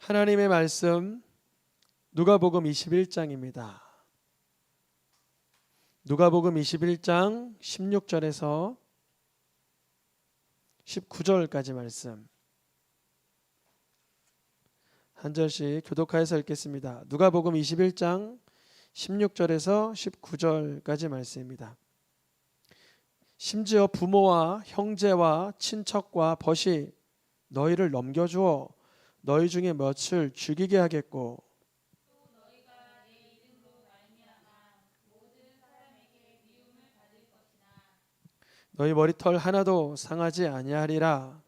하나님의 말씀 누가복음 21장입니다. 누가복음 21장 16절에서 19절까지 말씀 한 절씩 교독하여서 읽겠습니다. 누가복음 21장 16절에서 19절까지 말씀입니다. 심지어 부모와 형제와 친척과 벗이 너희를 넘겨주어 너희 중에 몇을 죽이게 하겠고 또 너희가 내 이름으로 말미암아 모든 사람에게 미움을 받을 것이나 너희 머리털 하나도 상하지 아니하리라.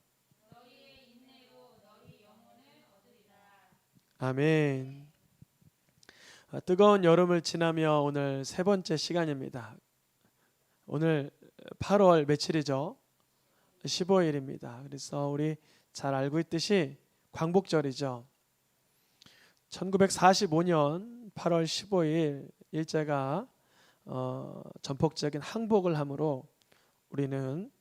너희의 인내로 너희 영혼을 얻으리라. 아멘. 뜨거운 여름을 지나며 오늘 세 번째 시간입니다. 오늘 8월 며칠이죠? 15일입니다. 그래서 우리 잘 알고 있듯이 광복절이죠. 1945년 8월 15일 일제가 전폭적인 항복을 함으로 우리는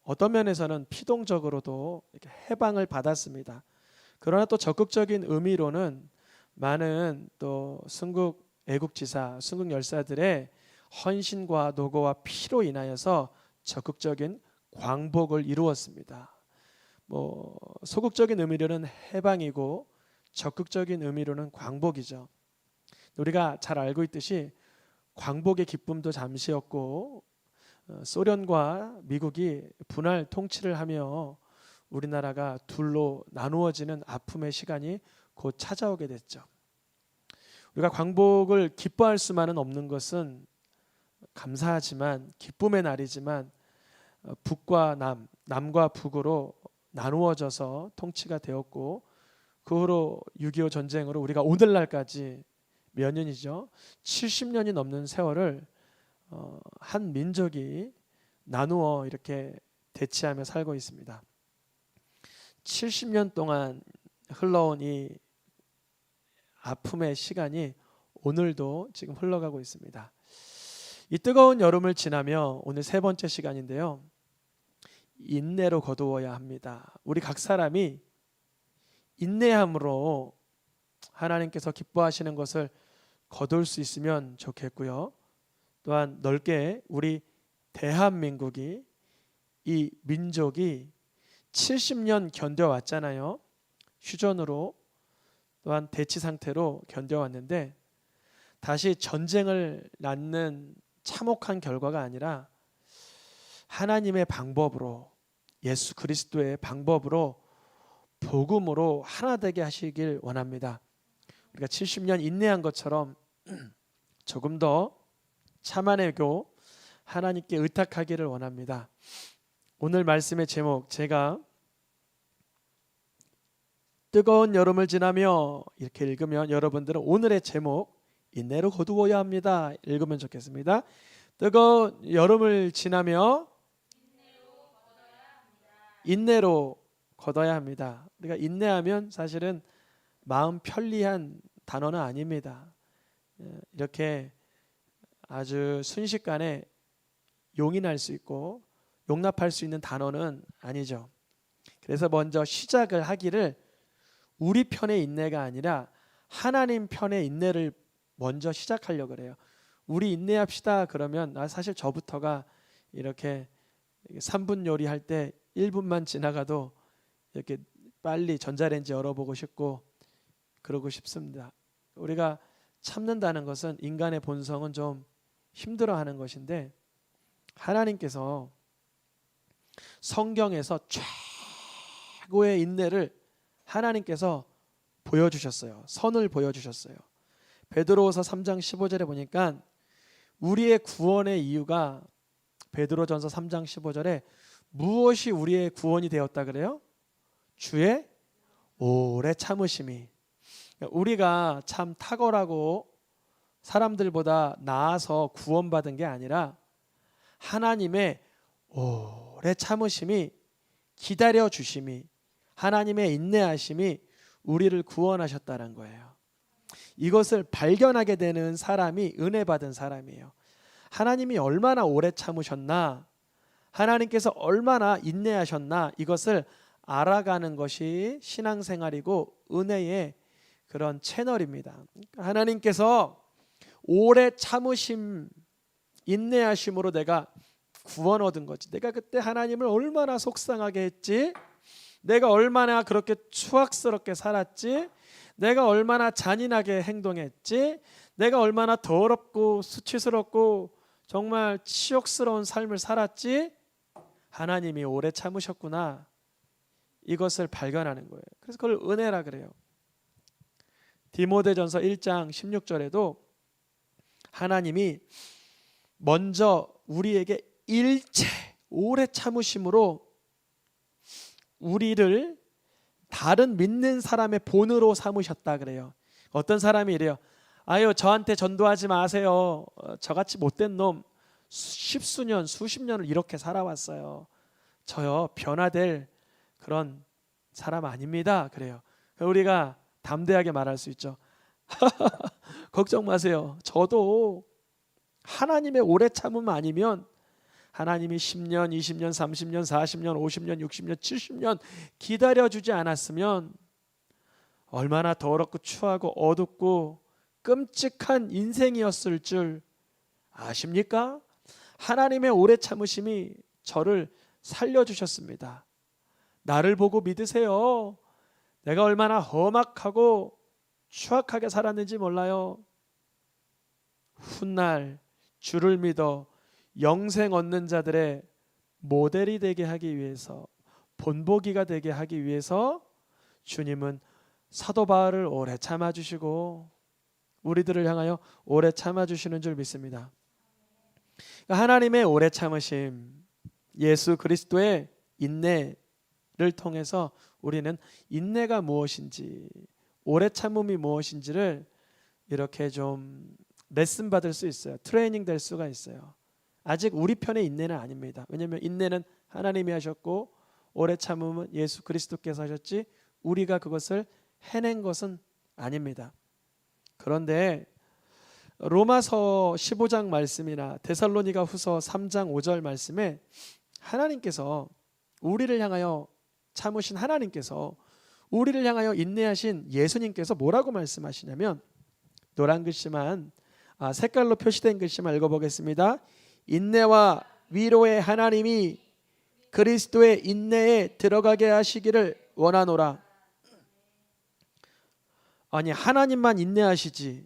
어떤 면에서는 피동적으로도 이렇게 해방을 받았습니다. 그러나 또 적극적인 의미로는 많은 또 순국 애국지사, 순국 열사들의 헌신과 노고와 피로 인하여서 적극적인 광복을 이루었습니다. 소극적인 의미로는 해방이고 적극적인 의미로는 광복이죠. 우리가 잘 알고 있듯이 광복의 기쁨도 잠시였고 소련과 미국이 분할 통치를 하며 우리나라가 둘로 나누어지는 아픔의 시간이 곧 찾아오게 됐죠. 우리가 광복을 기뻐할 수만은 없는 것은 감사하지만 기쁨의 날이지만 북과 남, 남과 북으로 나누어져서 통치가 되었고 그 후로 6.25 전쟁으로 우리가 오늘날까지 몇 년이죠? 70년이 넘는 세월을 한 민족이 나누어 이렇게 대치하며 살고 있습니다. 70년 동안 흘러온 이 아픔의 시간이 오늘도 지금 흘러가고 있습니다. 이 뜨거운 여름을 지나며 오늘 세 번째 시간인데요. 인내로 거두어야 합니다. 우리 각 사람이 인내함으로 하나님께서 기뻐하시는 것을 거둘 수 있으면 좋겠고요. 또한 넓게 우리 대한민국이 이 민족이 70년 견뎌왔잖아요. 휴전으로 또한 대치 상태로 견뎌왔는데 다시 전쟁을 낳는 참혹한 결과가 아니라 하나님의 방법으로 예수 그리스도의 방법으로 복음으로 하나 되게 하시길 원합니다. 우리가 70년 인내한 것처럼 조금 더 참아내고 하나님께 의탁하기를 원합니다. 오늘 말씀의 제목 제가 뜨거운 여름을 지나며 이렇게 읽으면 여러분들은 오늘의 제목 인내로 거두어야 합니다. 읽으면 좋겠습니다. 뜨거운 여름을 지나며 인내로 거둬야 합니다. 우리가 인내하면 사실은 마음 편리한 단어는 아닙니다. 이렇게 아주 순식간에 용인할 수 있고 용납할 수 있는 단어는 아니죠. 그래서 먼저 시작을 하기를 우리 편의 인내가 아니라 하나님 편의 인내를 먼저 시작하려고 그래요. 우리 인내합시다 그러면 사실 저부터가 이렇게 3분 요리할 때 1분만 지나가도 이렇게 빨리 전자레인지 열어보고 싶고 그러고 싶습니다. 우리가 참는다는 것은 인간의 본성은 좀 힘들어하는 것인데 하나님께서 성경에서 최고의 인내를 하나님께서 보여주셨어요. 선을 보여주셨어요. 베드로후서 3장 15절에 보니까 우리의 구원의 이유가 베드로전서 3장 15절에 무엇이 우리의 구원이 되었다 그래요? 주의 오래 참으심이. 우리가 참 탁월하고 사람들보다 나아서 구원받은 게 아니라 하나님의 오래 참으심이 기다려 주심이 하나님의 인내하심이 우리를 구원하셨다는 거예요. 이것을 발견하게 되는 사람이 은혜 받은 사람이에요. 하나님이 얼마나 오래 참으셨나 하나님께서 얼마나 인내하셨나 이것을 알아가는 것이 신앙생활이고 은혜의 그런 채널입니다. 하나님께서 오래 참으심, 인내하심으로 내가 구원 얻은 거지. 내가 그때 하나님을 얼마나 속상하게 했지? 내가 얼마나 그렇게 추악스럽게 살았지? 내가 얼마나 잔인하게 행동했지? 내가 얼마나 더럽고 수치스럽고 정말 치욕스러운 삶을 살았지? 하나님이 오래 참으셨구나. 이것을 발견하는 거예요. 그래서 그걸 은혜라 그래요. 디모데전서 1장 16절에도 하나님이 먼저 우리에게 일체 오래 참으심으로 우리를 다른 믿는 사람의 본으로 삼으셨다 그래요. 어떤 사람이 이래요. 아유, 저한테 전도하지 마세요. 저같이 못된 놈 십수년 수십 년을 이렇게 살아왔어요. 저요 변화될 그런 사람 아닙니다. 그래요. 우리가 담대하게 말할 수 있죠. 걱정 마세요. 저도 하나님의 오래 참음 아니면 하나님이 10년, 20년, 30년, 40년, 50년, 60년, 70년 기다려주지 않았으면 얼마나 더럽고 추하고 어둡고 끔찍한 인생이었을 줄 아십니까? 하나님의 오래 참으심이 저를 살려주셨습니다. 나를 보고 믿으세요. 내가 얼마나 험악하고 추악하게 살았는지 몰라요. 훗날 주를 믿어 영생 얻는 자들의 모델이 되게 하기 위해서, 본보기가 되게 하기 위해서 주님은 사도 바울을 오래 참아주시고 우리들을 향하여 오래 참아주시는 줄 믿습니다. 하나님의 오래 참으심, 예수 그리스도의 인내를 통해서 우리는 인내가 무엇인지, 오래 참음이 무엇인지를 이렇게 좀 레슨 받을 수 있어요. 트레이닝 될 수가 있어요. 아직 우리 편의 인내는 아닙니다. 왜냐하면 인내는 하나님이 하셨고 오래 참음은 예수 그리스도께서 하셨지 우리가 그것을 해낸 것은 아닙니다. 그런데 로마서 15장 말씀이나 데살로니가 후서 3장 5절 말씀에 하나님께서 우리를 향하여 참으신 하나님께서 우리를 향하여 인내하신 예수님께서 뭐라고 말씀하시냐면 노란 글씨만 색깔로 표시된 글씨만 읽어보겠습니다. 인내와 위로의 하나님이 그리스도의 인내에 들어가게 하시기를 원하노라. 아니 하나님만 인내하시지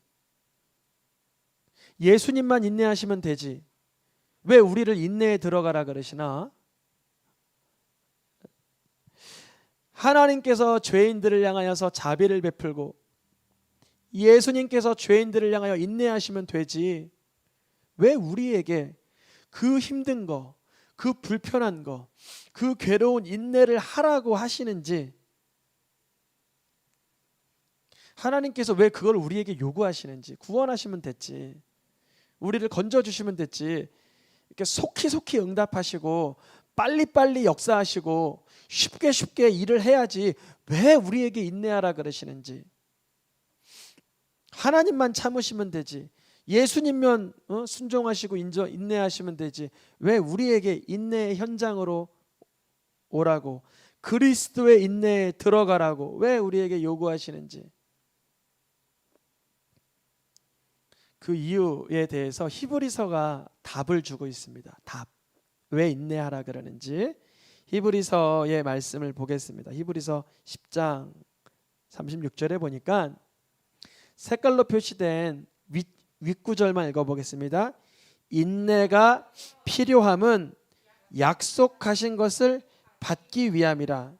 예수님만 인내하시면 되지 왜 우리를 인내에 들어가라 그러시나? 하나님께서 죄인들을 향하여서 자비를 베풀고 예수님께서 죄인들을 향하여 인내하시면 되지 왜 우리에게 그 힘든 거, 그 불편한 거, 그 괴로운 인내를 하라고 하시는지 하나님께서 왜 그걸 우리에게 요구하시는지 구원하시면 됐지 우리를 건져주시면 됐지 이렇게 속히 응답하시고 빨리빨리 역사하시고 쉽게 일을 해야지 왜 우리에게 인내하라 그러시는지 하나님만 참으시면 되지 예수님만 순종하시고 인내하시면 되지 왜 우리에게 인내의 현장으로 오라고 그리스도의 인내에 들어가라고 왜 우리에게 요구하시는지 그 이유에 대해서 히브리서가 답을 주고 있습니다. 답. 왜 인내하라 그러는지 히브리서의 말씀을 보겠습니다. 히브리서 10장 36절에 보니까 색깔로 표시된 윗구절만 읽어보겠습니다. 인내가 필요함은 약속하신 것을 받기 위함이라.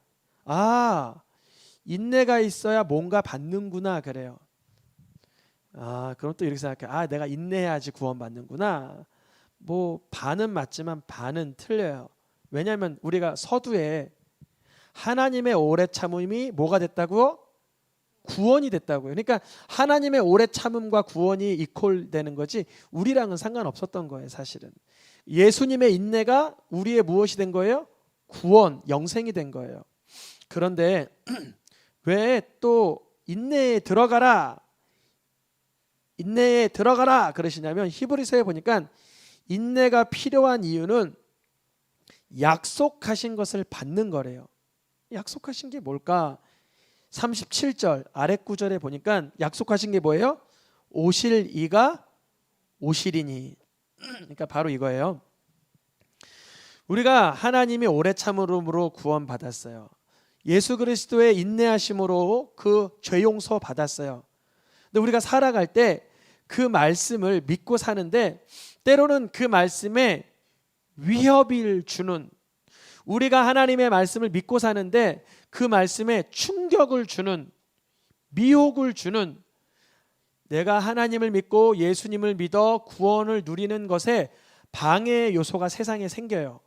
인내가 있어야 뭔가 받는구나 그래요. 그럼 또 이렇게 생각해. 내가 인내해야지 구원받는구나. 뭐 반은 맞지만 반은 틀려요. 왜냐하면 우리가 서두에 하나님의 오래 참음이 뭐가 됐다고? 구원이 됐다고요. 그러니까 하나님의 오래 참음과 구원이 이퀄되는 거지 우리랑은 상관없었던 거예요. 사실은 예수님의 인내가 우리의 무엇이 된 거예요? 구원, 영생이 된 거예요. 그런데 왜 또 인내에 들어가라 그러시냐면 히브리서에 보니까 인내가 필요한 이유는 약속하신 것을 받는 거래요. 약속하신 게 뭘까? 37절 아래 구절에 보니까 약속하신 게 뭐예요? 오실 이가 오시리니. 그러니까 바로 이거예요. 우리가 하나님이 오래 참으름으로 구원받았어요. 예수 그리스도의 인내하심으로 그 죄 용서 받았어요. 근데 우리가 살아갈 때 그 말씀을 믿고 사는데 때로는 그 말씀에 위협을 주는, 우리가 하나님의 말씀을 믿고 사는데 그 말씀에 충격을 주는, 미혹을 주는, 내가 하나님을 믿고 예수님을 믿어 구원을 누리는 것에 방해의 요소가 세상에 생겨요.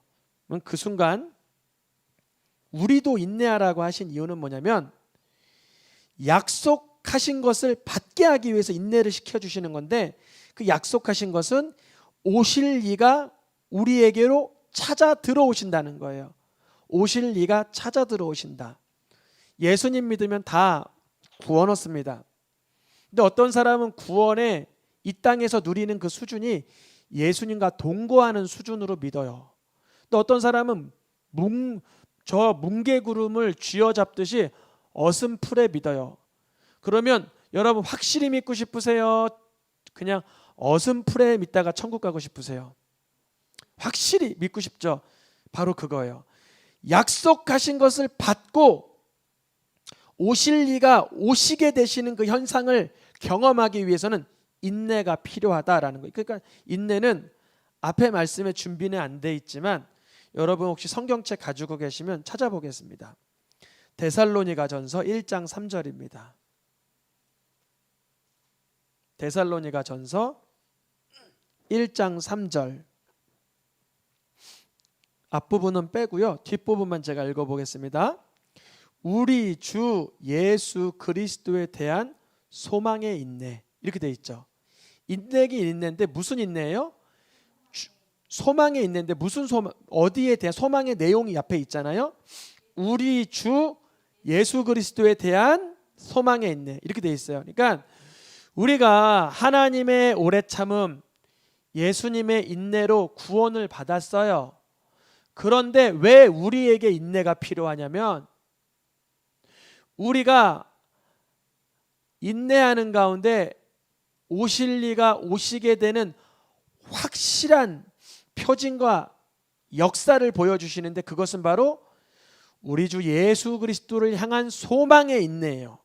그 순간 우리도 인내하라고 하신 이유는 뭐냐면 약속하신 것을 받게 하기 위해서 인내를 시켜주시는 건데, 그 약속하신 것은 오실 이가 우리에게로 찾아 들어오신다는 거예요. 오실 이가 찾아 들어오신다. 예수님 믿으면 다 구원 얻습니다. 근데 어떤 사람은 구원에 이 땅에서 누리는 그 수준이 예수님과 동거하는 수준으로 믿어요. 또 어떤 사람은 저 뭉게구름을 쥐어잡듯이 어슴풀에 믿어요. 그러면 여러분 확실히 믿고 싶으세요? 그냥 어슴풀에 믿다가 천국 가고 싶으세요? 확실히 믿고 싶죠? 바로 그거예요. 약속하신 것을 받고 오실 이가 오시게 되시는 그 현상을 경험하기 위해서는 인내가 필요하다라는 거예요. 그러니까 인내는 앞에 말씀에 준비는 안 돼 있지만 여러분 혹시 성경책 가지고 계시면 찾아보겠습니다. 데살로니가전서 1장 3절입니다. 데살로니가전서 1장 3절. 앞부분은 빼고요. 뒷부분만 제가 읽어보겠습니다. 우리 주 예수 그리스도에 대한 소망의 인내. 이렇게 돼 있죠. 인내긴 인내인데 무슨 인내예요? 소망의 인내인데 무슨 소망, 어디에 대한 소망의 내용이 앞에 있잖아요. 우리 주 예수 그리스도에 대한 소망의 인내. 이렇게 돼 있어요. 그러니까 우리가 하나님의 오래 참음, 예수님의 인내로 구원을 받았어요. 그런데 왜 우리에게 인내가 필요하냐면 우리가 인내하는 가운데 오실 이가 오시게 되는 확실한 표징과 역사를 보여주시는데 그것은 바로 우리 주 예수 그리스도를 향한 소망의 인내예요.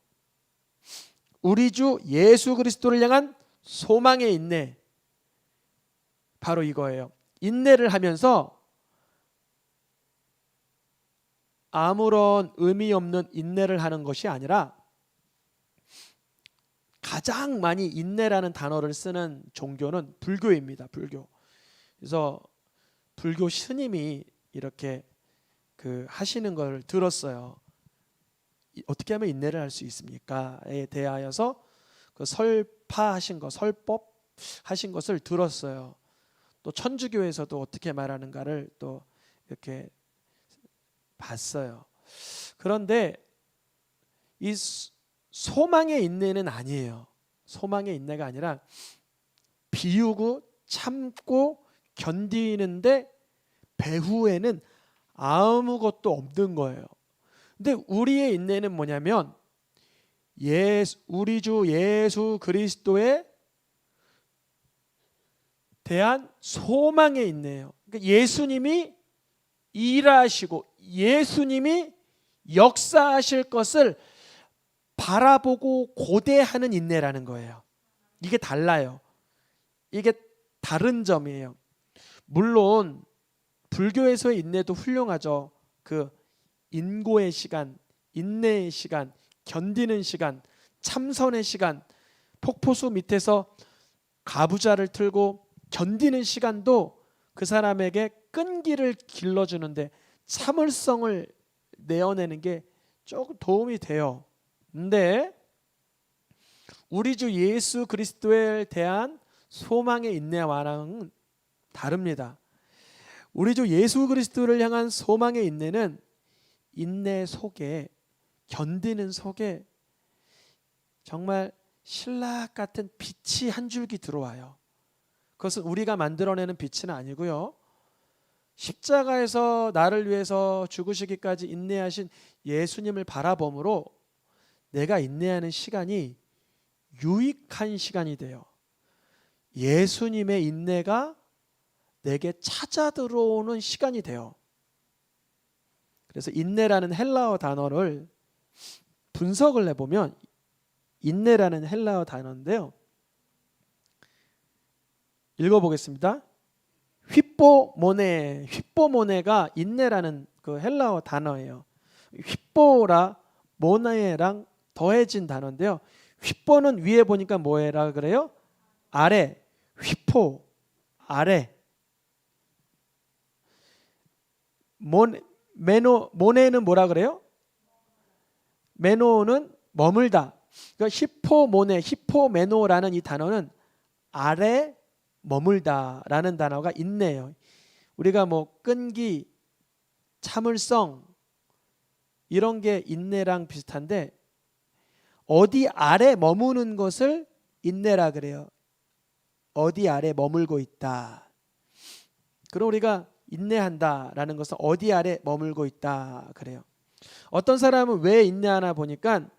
우리 주 예수 그리스도를 향한 소망의 인내, 바로 이거예요. 인내를 하면서 아무런 의미 없는 인내를 하는 것이 아니라 가장 많이 인내라는 단어를 쓰는 종교는 불교입니다. 불교. 그래서 불교 스님이 이렇게 하시는 걸 들었어요. 어떻게 하면 인내를 할 수 있습니까?에 대하여서 그 설파하신 거, 설법 하신 것을 들었어요. 또 천주교에서도 어떻게 말하는가를 또 이렇게 봤어요. 그런데 이 소망의 인내는 아니에요. 소망의 인내가 아니라 비우고 참고 견디는데 배후에는 아무것도 없는 거예요. 근데 우리의 인내는 뭐냐면 우리 주 예수 그리스도에 대한 소망의 인내예요. 그러니까 예수님이 일하시고 예수님이 역사하실 것을 바라보고 고대하는 인내라는 거예요. 이게 달라요. 이게 다른 점이에요. 물론 불교에서의 인내도 훌륭하죠. 그 인고의 시간, 인내의 시간, 견디는 시간, 참선의 시간, 폭포수 밑에서 가부좌를 틀고 견디는 시간도 그 사람에게 끈기를 길러주는데 참을성을 내어내는 게 조금 도움이 돼요. 근데 우리 주 예수 그리스도에 대한 소망의 인내와는 다릅니다. 우리 주 예수 그리스도를 향한 소망의 인내는 인내 속에, 견디는 속에 정말 신라 같은 빛이 한 줄기 들어와요. 그것은 우리가 만들어내는 빛은 아니고요. 십자가에서 나를 위해서 죽으시기까지 인내하신 예수님을 바라봄으로 내가 인내하는 시간이 유익한 시간이 돼요. 예수님의 인내가 내게 찾아 들어오는 시간이 돼요. 그래서 인내라는 헬라어 단어를 분석을 해보면 인내라는 헬라어 단어인데요. 읽어보겠습니다. 휘뽀모네가 인내라는 그 헬라어 단어예요. 휘뽀라 모네랑 더해진 단어인데요. 휘뽀는 위에 보니까 뭐라 그래요? 아래. 휘포 아래. 모네는 뭐라 그래요? 메노는 머물다. 그러니까 히포메노라는 이 단어는 아래 머물다라는 단어가 있네요. 우리가 뭐 끈기, 참을성 이런 게 인내랑 비슷한데 어디 아래 머무는 것을 인내라 그래요. 어디 아래 머물고 있다. 그럼 우리가 인내한다라는 것은 어디 아래 머물고 있다 그래요. 어떤 사람은 왜 인내하나 보니까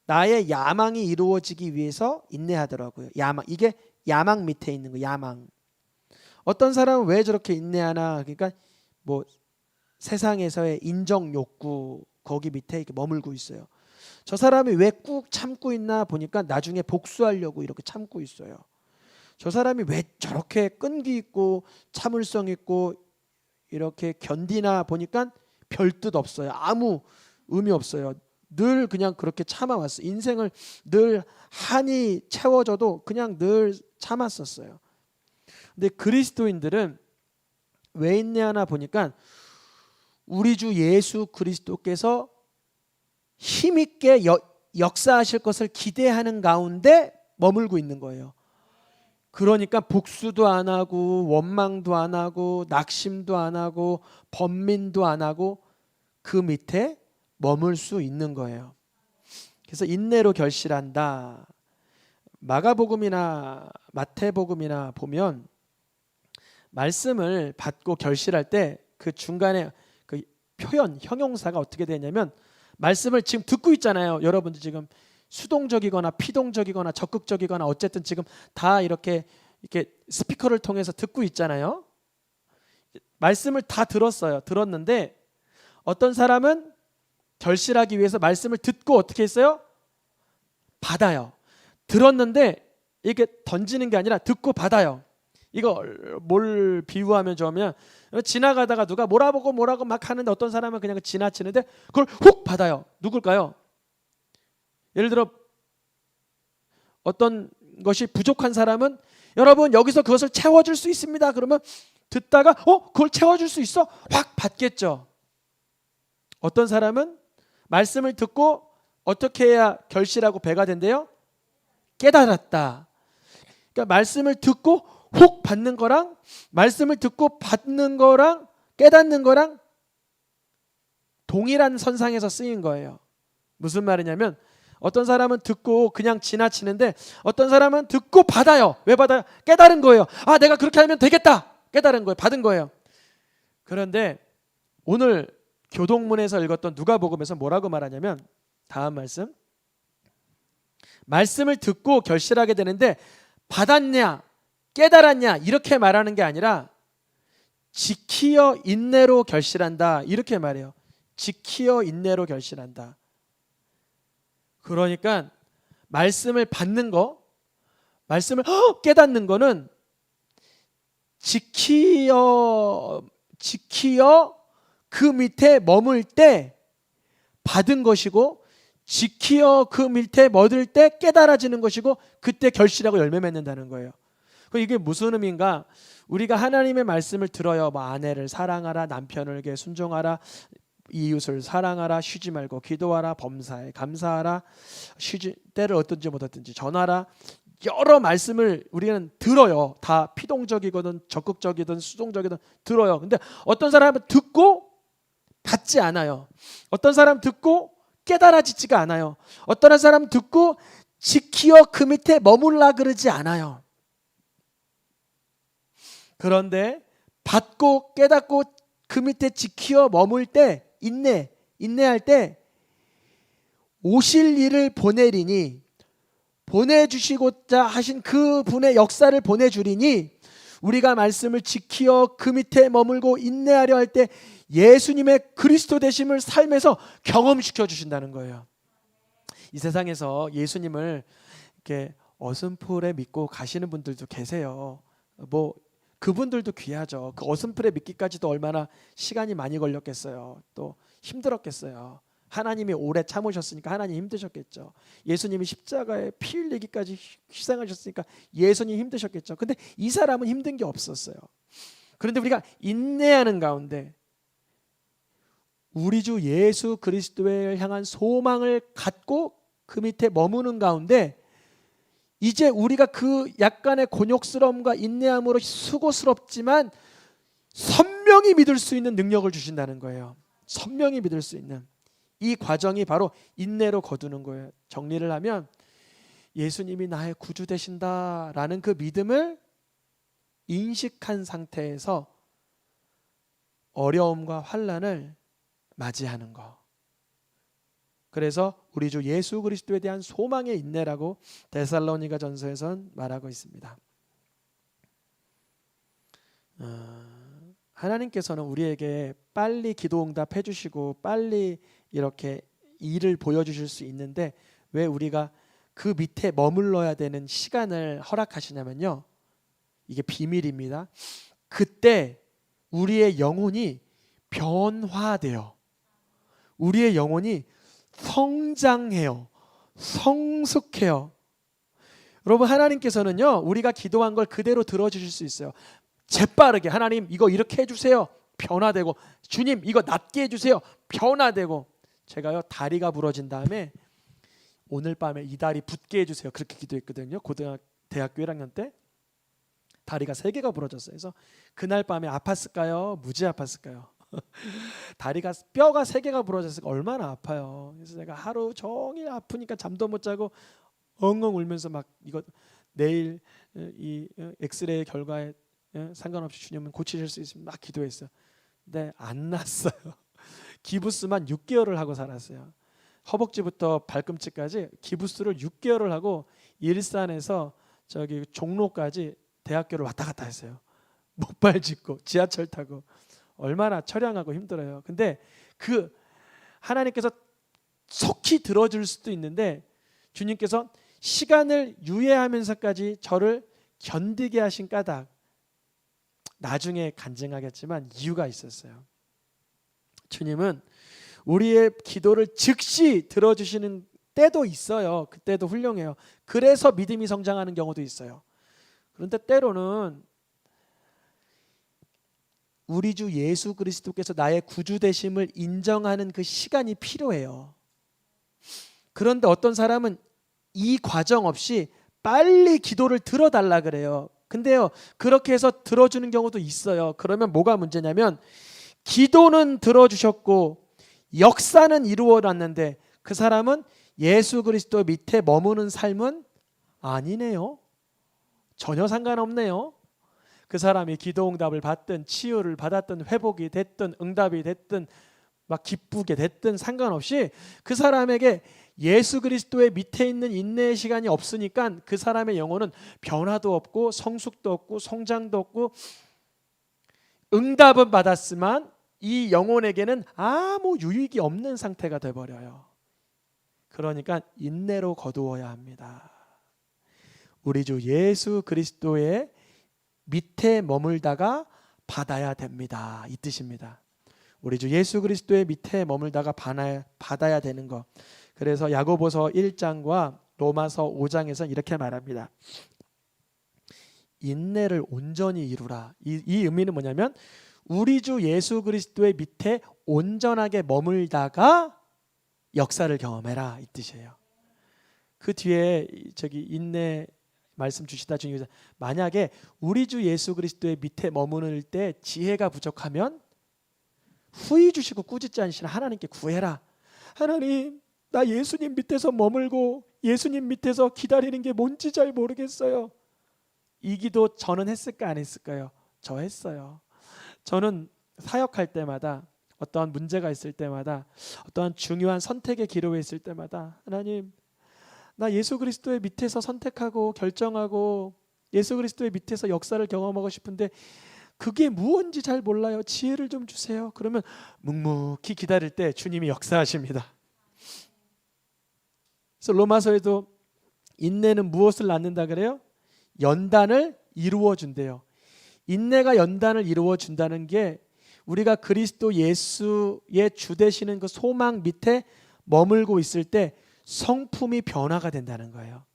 나의 야망이 이루어지기 위해서 인내하더라고요. 야망, 이게 야망 밑에 있는 거, 야망. 어떤 사람은 왜 저렇게 인내하나? 그러니까 뭐 세상에서의 인정 욕구 거기 밑에 이렇게 머물고 있어요. 저 사람이 왜 꾹 참고 있나 보니까 나중에 복수하려고 이렇게 참고 있어요. 저 사람이 왜 저렇게 끈기 있고 참을성 있고 이렇게 견디나 보니까 별 뜻 없어요. 아무 의미 없어요. 늘 그냥 그렇게 참아왔어요. 인생을 늘 한이 채워져도 그냥 늘 참았었어요. 근데 그리스도인들은 왜 인내하나 보니까 우리 주 예수 그리스도께서 힘있게 역사하실 것을 기대하는 가운데 머물고 있는 거예요. 그러니까 복수도 안 하고 원망도 안 하고 낙심도 안 하고 번민도 안 하고 그 밑에 머물 수 있는 거예요. 그래서 인내로 결실한다. 마가복음이나 마태복음이나 보면 말씀을 받고 결실할 때 그 중간에 그 표현 형용사가 어떻게 되냐면 말씀을 지금 듣고 있잖아요. 여러분들 지금 수동적이거나 피동적이거나 적극적이거나 어쨌든 지금 다 이렇게 스피커를 통해서 듣고 있잖아요. 말씀을 다 들었는데 어떤 사람은 결실하기 위해서 말씀을 듣고 어떻게 했어요? 받아요. 들었는데 이게 던지는 게 아니라 듣고 받아요. 이거 뭘 비유하면 좋으면 지나가다가 누가 뭐라고 막 하는데 어떤 사람은 그냥 지나치는데 그걸 훅 받아요. 누굴까요? 예를 들어 어떤 것이 부족한 사람은 여러분 여기서 그것을 채워줄 수 있습니다. 그러면 듣다가 그걸 채워줄 수 있어? 확 받겠죠. 어떤 사람은 말씀을 듣고 어떻게 해야 결실하고 배가 된대요? 깨달았다. 그러니까 말씀을 듣고 훅 받는 거랑 말씀을 듣고 받는 거랑 깨닫는 거랑 동일한 선상에서 쓰인 거예요. 무슨 말이냐면 어떤 사람은 듣고 그냥 지나치는데 어떤 사람은 듣고 받아요. 왜 받아요? 깨달은 거예요. 아, 내가 그렇게 하면 되겠다. 깨달은 거예요. 받은 거예요. 그런데 오늘 교동문에서 읽었던 누가복음에서 뭐라고 말하냐면 다음 말씀을 듣고 결실하게 되는데 받았냐 깨달았냐 이렇게 말하는 게 아니라 지키어 인내로 결실한다 이렇게 말해요. 지키어 인내로 결실한다. 그러니까 말씀을 받는 거, 말씀을 깨닫는 거는 지키어 그 밑에 머물 때 받은 것이고 지키어 그 밑에 머들 때 깨달아지는 것이고 그때 결실하고 열매 맺는다는 거예요. 이게 무슨 의미인가? 우리가 하나님의 말씀을 들어요. 뭐 아내를 사랑하라, 남편에게 순종하라, 이웃을 사랑하라, 쉬지 말고 기도하라, 범사에 감사하라, 때를 어떤지 못하든지 전하라. 여러 말씀을 우리는 들어요. 다 피동적이거든 적극적이든 수동적이든 들어요. 근데 어떤 사람은 듣고 받지 않아요. 어떤 사람 듣고 깨달아지지가 않아요. 어떤 사람 듣고 지키어 그 밑에 머물라 그러지 않아요. 그런데 받고 깨닫고 그 밑에 지키어 머물 때 인내할 때 오실 이를 보내리니 보내주시고자 하신 그 분의 역사를 보내주리니 우리가 말씀을 지키어 그 밑에 머물고 인내하려 할 때 예수님의 그리스도 되심을 삶에서 경험시켜 주신다는 거예요. 이 세상에서 예수님을 이렇게 어슴풀에 믿고 가시는 분들도 계세요. 뭐 그분들도 귀하죠. 그 어슴풀에 믿기까지도 얼마나 시간이 많이 걸렸겠어요. 또 힘들었겠어요. 하나님이 오래 참으셨으니까 하나님 힘드셨겠죠. 예수님이 십자가에 피 흘리기까지 희생하셨으니까 예수님 힘드셨겠죠. 근데 이 사람은 힘든 게 없었어요. 그런데 우리가 인내하는 가운데 우리 주 예수 그리스도를 향한 소망을 갖고 그 밑에 머무는 가운데 이제 우리가 그 약간의 곤욕스러움과 인내함으로 수고스럽지만 선명히 믿을 수 있는 능력을 주신다는 거예요. 선명히 믿을 수 있는 이 과정이 바로 인내로 거두는 거예요. 정리를 하면 예수님이 나의 구주 되신다라는 그 믿음을 인식한 상태에서 어려움과 환난을 맞이하는 거. 그래서 우리 주 예수 그리스도에 대한 소망의 인내라고 데살로니가 전서에선 말하고 있습니다. 하나님께서는 우리에게 빨리 기도 응답해 주시고 빨리 이렇게 일을 보여주실 수 있는데 왜 우리가 그 밑에 머물러야 되는 시간을 허락하시냐면요, 이게 비밀입니다. 그때 우리의 영혼이 변화돼요. 우리의 영혼이 성장해요. 성숙해요. 여러분, 하나님께서는요 우리가 기도한 걸 그대로 들어주실 수 있어요. 재빠르게 하나님 이거 이렇게 해주세요. 변화되고, 주님 이거 낫게 해주세요. 변화되고. 제가요 다리가 부러진 다음에 오늘 밤에 이 다리 붙게 해주세요 그렇게 기도했거든요. 대학교 1학년 때 다리가 3개가 부러졌어요. 그래서 그날 밤에 아팠을까요? 무지 아팠을까요? 다리가 뼈가 3개가 부러졌으니까 얼마나 아파요. 그래서 내가 하루 종일 아프니까 잠도 못 자고 엉엉 울면서 막 이거 내일 이 엑스레이 결과에 상관없이 주님은 고치실 수 있으면 막 기도했어요. 근데 안 났어요. 기부스만 6개월을 하고 살았어요. 허벅지부터 발꿈치까지 기부스를 6개월을 하고 일산에서 저기 종로까지 대학교를 왔다 갔다 했어요. 목발 짚고 지하철 타고 얼마나 처량하고 힘들어요. 근데 그 하나님께서 속히 들어줄 수도 있는데 주님께서 시간을 유예하면서까지 저를 견디게 하신 까닭, 나중에 간증하겠지만 이유가 있었어요. 주님은 우리의 기도를 즉시 들어주시는 때도 있어요. 그때도 훌륭해요. 그래서 믿음이 성장하는 경우도 있어요. 그런데 때로는 우리 주 예수 그리스도께서 나의 구주 되심을 인정하는 그 시간이 필요해요. 그런데 어떤 사람은 이 과정 없이 빨리 기도를 들어달라 그래요. 근데요 그렇게 해서 들어주는 경우도 있어요. 그러면 뭐가 문제냐면 기도는 들어주셨고 역사는 이루어놨는데 그 사람은 예수 그리스도 밑에 머무는 삶은 아니네요. 전혀 상관없네요. 그 사람이 기도 응답을 받든 치유를 받았든 회복이 됐든 응답이 됐든 막 기쁘게 됐든 상관없이 그 사람에게 예수 그리스도의 밑에 있는 인내의 시간이 없으니까 그 사람의 영혼은 변화도 없고 성숙도 없고 성장도 없고 응답은 받았지만 이 영혼에게는 아무 유익이 없는 상태가 돼버려요. 그러니까 인내로 거두어야 합니다. 우리 주 예수 그리스도의 밑에 머물다가 받아야 됩니다. 이 뜻입니다. 우리 주 예수 그리스도의 밑에 머물다가 받아야 되는 것. 그래서 야고보서 1장과 로마서 5장에서는 이렇게 말합니다. 인내를 온전히 이루라. 이 의미는 뭐냐면 우리 주 예수 그리스도의 밑에 온전하게 머물다가 역사를 경험해라 이 뜻이에요. 그 뒤에 저기 인내 말씀 주시다 주님께서 만약에 우리 주 예수 그리스도의 밑에 머무를 때 지혜가 부족하면 후히 주시고 꾸짖지 않으시는 하나님께 구해라. 하나님 나 예수님 밑에서 머물고 예수님 밑에서 기다리는 게 뭔지 잘 모르겠어요. 이 기도 저는 했을까 안 했을까요? 저 했어요. 저는 사역할 때마다, 어떠한 문제가 있을 때마다, 어떠한 중요한 선택의 기로에 있을 때마다 하나님, 나 예수 그리스도의 밑에서 선택하고 결정하고 예수 그리스도의 밑에서 역사를 경험하고 싶은데 그게 무엇인지 잘 몰라요. 지혜를 좀 주세요. 그러면 묵묵히 기다릴 때 주님이 역사하십니다. 그래서 로마서에도 인내는 무엇을 낳는다 그래요? 연단을 이루어 준대요. 인내가 연단을 이루어 준다는 게 우리가 그리스도 예수의 주 되시는 그 소망 밑에 머물고 있을 때 성품이 변화가 된다는 거예요.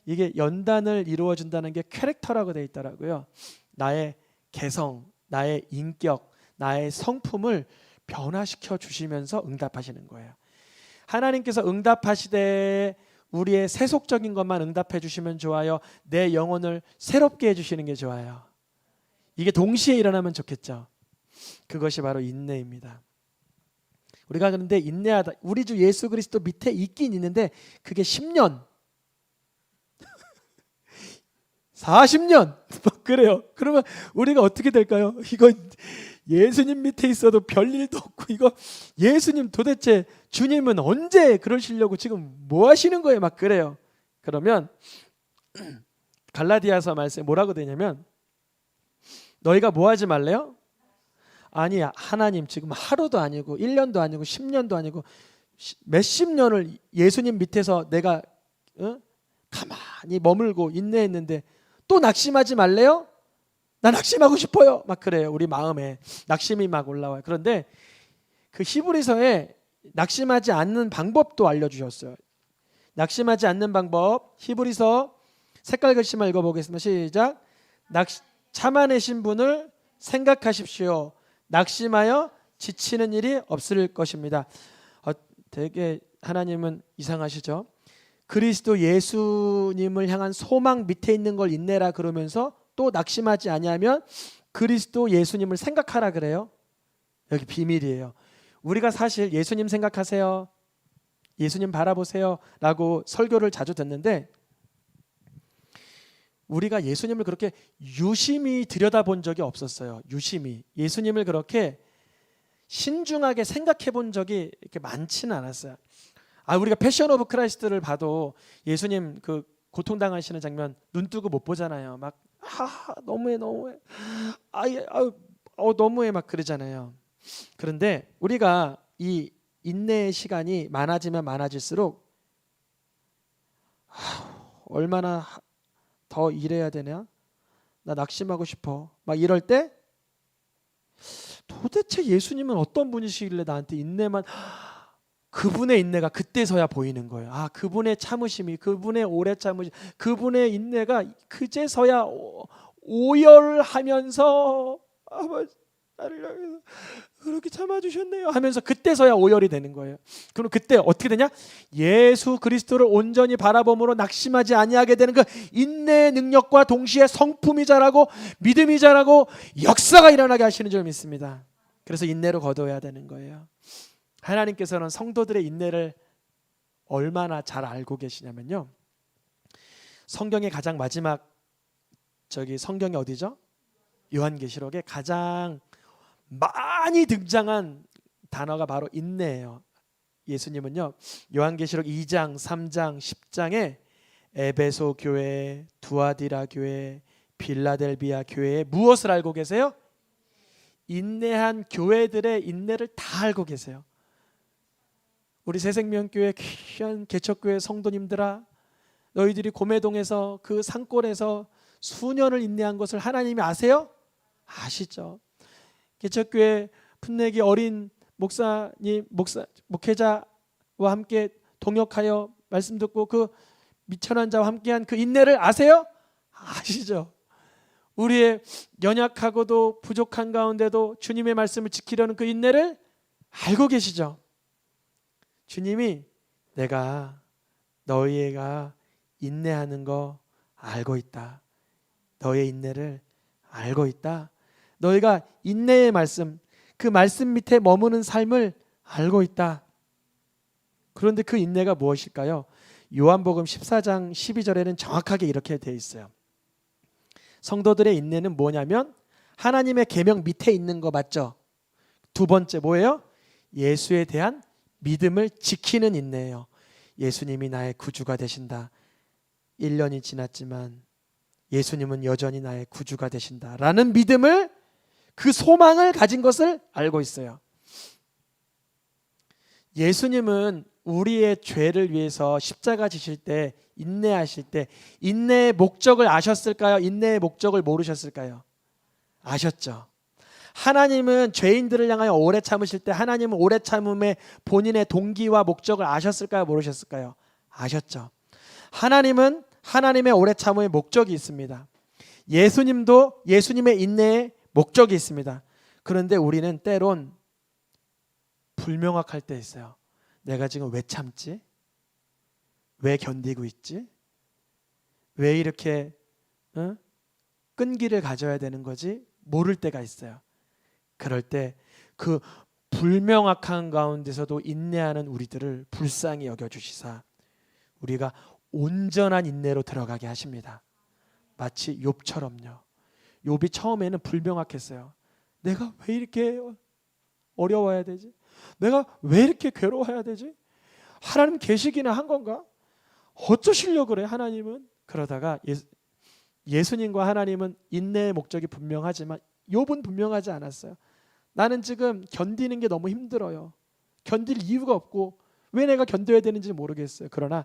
이게 연단을 이루어 준다는 게 캐릭터라고 되어 있더라고요. 나의 개성, 나의 인격, 나의 성품을 변화시켜 주시면서 응답하시는 거예요. 하나님께서 응답하시되 우리의 세속적인 것만 응답해 주시면 좋아요. 내 영혼을 새롭게 해주시는 게 좋아요. 이게 동시에 일어나면 좋겠죠. 그것이 바로 인내입니다. 우리가 그런데 인내하다, 우리 주 예수 그리스도 밑에 있긴 있는데 그게 10년 40년 막 그래요. 그러면 우리가 어떻게 될까요? 이거 예수님 밑에 있어도 별일도 없고, 이거 예수님 도대체 주님은 언제 그러시려고 지금 뭐 하시는 거예요? 막 그래요. 그러면 갈라디아서 말씀에 뭐라고 되냐면, 너희가 뭐 하지 말래요? 아니, 하나님 지금 하루도 아니고 1년도 아니고 10년도 아니고 몇십 년을 예수님 밑에서 내가 가만히 머물고 인내했는데 또 낙심하지 말래요? 나 낙심하고 싶어요. 막 그래요. 우리 마음에 낙심이 막 올라와요. 그런데 그 히브리서에 낙심하지 않는 방법도 알려주셨어요. 낙심하지 않는 방법, 히브리서 색깔 글씨만 읽어보겠습니다. 시작. 참아내신 분을 생각하십시오. 낙심하여 지치는 일이 없을 것입니다. 되게 하나님은 이상하시죠? 그리스도 예수님을 향한 소망 밑에 있는 걸 인내라 그러면서 또 낙심하지 아니하면 그리스도 예수님을 생각하라 그래요. 여기 비밀이에요. 우리가 사실 예수님 생각하세요, 예수님 바라보세요 라고 설교를 자주 듣는데, 우리가 예수님을 그렇게 유심히 들여다본 적이 없었어요. 유심히 예수님을 그렇게 신중하게 생각해 본 적이 이렇게 많지는 않았어요. 우리가 패션 오브 크라이스트를 봐도 예수님 그 고통당하시는 장면 눈 뜨고 못 보잖아요. 막 너무해 너무해 막 그러잖아요. 그런데 우리가 이 인내의 시간이 많아지면 많아질수록 얼마나 더 일해야 되냐? 나 낙심하고 싶어. 막 이럴 때 도대체 예수님은 어떤 분이시길래 나한테 인내만, 그분의 인내가 그때서야 보이는 거예요. 그분의 참으심이, 그분의 오래 참으심, 그분의 인내가 그제서야 오열하면서 나를 향해서 그렇게 참아주셨네요 하면서 그때서야 오열이 되는 거예요. 그럼 그때 어떻게 되냐? 예수 그리스도를 온전히 바라봄으로 낙심하지 아니하게 되는 그 인내의 능력과 동시에 성품이 자라고 믿음이 자라고 역사가 일어나게 하시는 줄 믿습니다. 그래서 인내로 거둬야 되는 거예요. 하나님께서는 성도들의 인내를 얼마나 잘 알고 계시냐면요, 성경의 가장 마지막 성경이 어디죠? 요한계시록에 가장 많이 등장한 단어가 바로 인내예요. 예수님은요, 요한계시록 2장, 3장, 10장에 에베소 교회, 두아디라 교회, 빌라델비아 교회에 무엇을 알고 계세요? 인내한 교회들의 인내를 다 알고 계세요. 우리 새생명교회 귀한 개척교회 성도님들아, 너희들이 고매동에서 그 산골에서 수년을 인내한 것을 하나님이 아세요? 아시죠? 개척교회 풋내기 어린 목사님, 목회자와 함께 동역하여 말씀 듣고 그 미천한 자와 함께한 그 인내를 아세요? 아시죠? 우리의 연약하고도 부족한 가운데도 주님의 말씀을 지키려는 그 인내를 알고 계시죠? 주님이 내가 너희가 인내하는 거 알고 있다. 너의 인내를 알고 있다. 너희가 인내의 말씀, 그 말씀 밑에 머무는 삶을 알고 있다. 그런데 그 인내가 무엇일까요? 요한복음 14장 12절에는 정확하게 이렇게 되어 있어요. 성도들의 인내는 뭐냐면 하나님의 계명 밑에 있는 거 맞죠? 두 번째 뭐예요? 예수에 대한 믿음을 지키는 인내예요. 예수님이 나의 구주가 되신다. 1년이 지났지만 예수님은 여전히 나의 구주가 되신다라는 믿음을, 그 소망을 가진 것을 알고 있어요. 예수님은 우리의 죄를 위해서 십자가 지실 때, 인내하실 때 인내의 목적을 아셨을까요? 인내의 목적을 모르셨을까요? 아셨죠. 하나님은 죄인들을 향하여 오래 참으실 때 하나님은 오래 참음의 본인의 동기와 목적을 아셨을까요? 모르셨을까요? 아셨죠. 하나님은 하나님의 오래 참음의 목적이 있습니다. 예수님도 예수님의 인내의 목적이 있습니다. 그런데 우리는 때론 불명확할 때 있어요. 내가 지금 왜 참지? 왜 견디고 있지? 왜 이렇게 끈기를 가져야 되는 거지? 모를 때가 있어요. 그럴 때 그 불명확한 가운데서도 인내하는 우리들을 불쌍히 여겨주시사 우리가 온전한 인내로 들어가게 하십니다. 마치 욥처럼요. 욥이 처음에는 불명확했어요. 내가 왜 이렇게 어려워야 되지? 내가 왜 이렇게 괴로워해야 되지? 하나님 계시기는 한 건가? 어쩌시려고 그래 하나님은? 그러다가 예수님과 하나님은 인내의 목적이 분명하지만 욥은 분명하지 않았어요. 나는 지금 견디는 게 너무 힘들어요. 견딜 이유가 없고 왜 내가 견뎌야 되는지 모르겠어요. 그러나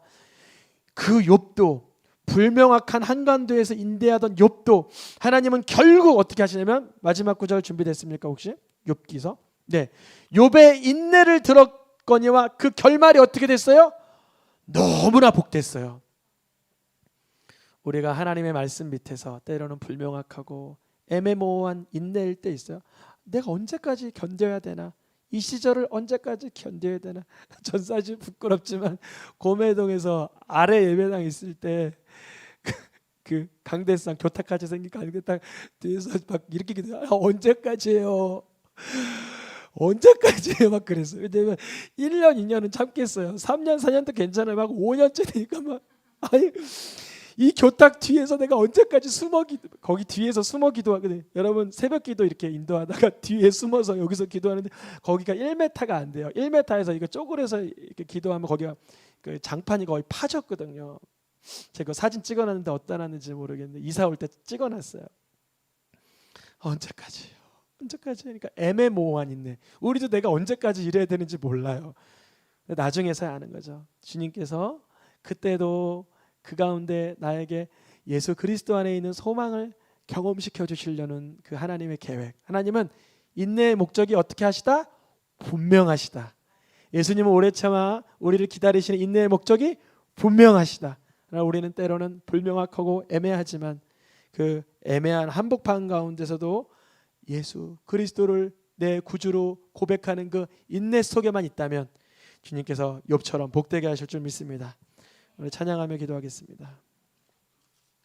그 욥도, 불명확한 한가운데에서 인내하던 욥도 하나님은 결국 어떻게 하시냐면, 마지막 구절 준비됐습니까 혹시? 욥기서. 네, 욥의 인내를 들었거니와 그 결말이 어떻게 됐어요? 너무나 복됐어요. 우리가 하나님의 말씀 밑에서 때로는 불명확하고 애매모호한 인내일 때 있어요. 내가 언제까지 견뎌야 되나? 이 시절을 언제까지 견뎌야 되나? 전 사실 부끄럽지만 고매동에서 아래 예배당 있을 때 그 강대상 교탁같이 생긴 강대상 뒤에서 막 이렇게 기도해요. 언제까지예요? 언제까지예요? 막 그랬어요. 왜냐면 1년 2년은 참겠어요. 3년 4년도 괜찮아요. 막 5년째 되니까 막 아니 이 교탁 뒤에서 내가 언제까지 거기 뒤에서 숨어 기도하거든요. 여러분 새벽 기도 이렇게 인도하다가 뒤에 숨어서 여기서 기도하는데 거기가 1m가 안 돼요. 1m에서 이거 쪼그려서 이렇게 기도하면 거기가 그 장판이 거의 파졌거든요. 제가 사진 찍어놨는데 어디다 놨는지 모르겠는데 이사 올 때 찍어놨어요. 언제까지요? 언제까지? 그러니까 애매모호한 인내. 우리도 내가 언제까지 이래야 되는지 몰라요. 나중에서야 아는 거죠. 주님께서 그때도 그 가운데 나에게 예수 그리스도 안에 있는 소망을 경험시켜 주시려는 그 하나님의 계획. 하나님은 인내의 목적이 어떻게 하시다? 분명하시다. 예수님은 오래 참아 우리를 기다리시는 인내의 목적이 분명하시다. 그러나 우리는 때로는 불명확하고 애매하지만 그 애매한 한복판 가운데서도 예수 그리스도를 내 구주로 고백하는 그 인내 속에만 있다면 주님께서 욥처럼 복되게 하실 줄 믿습니다. 오늘 찬양하며 기도하겠습니다.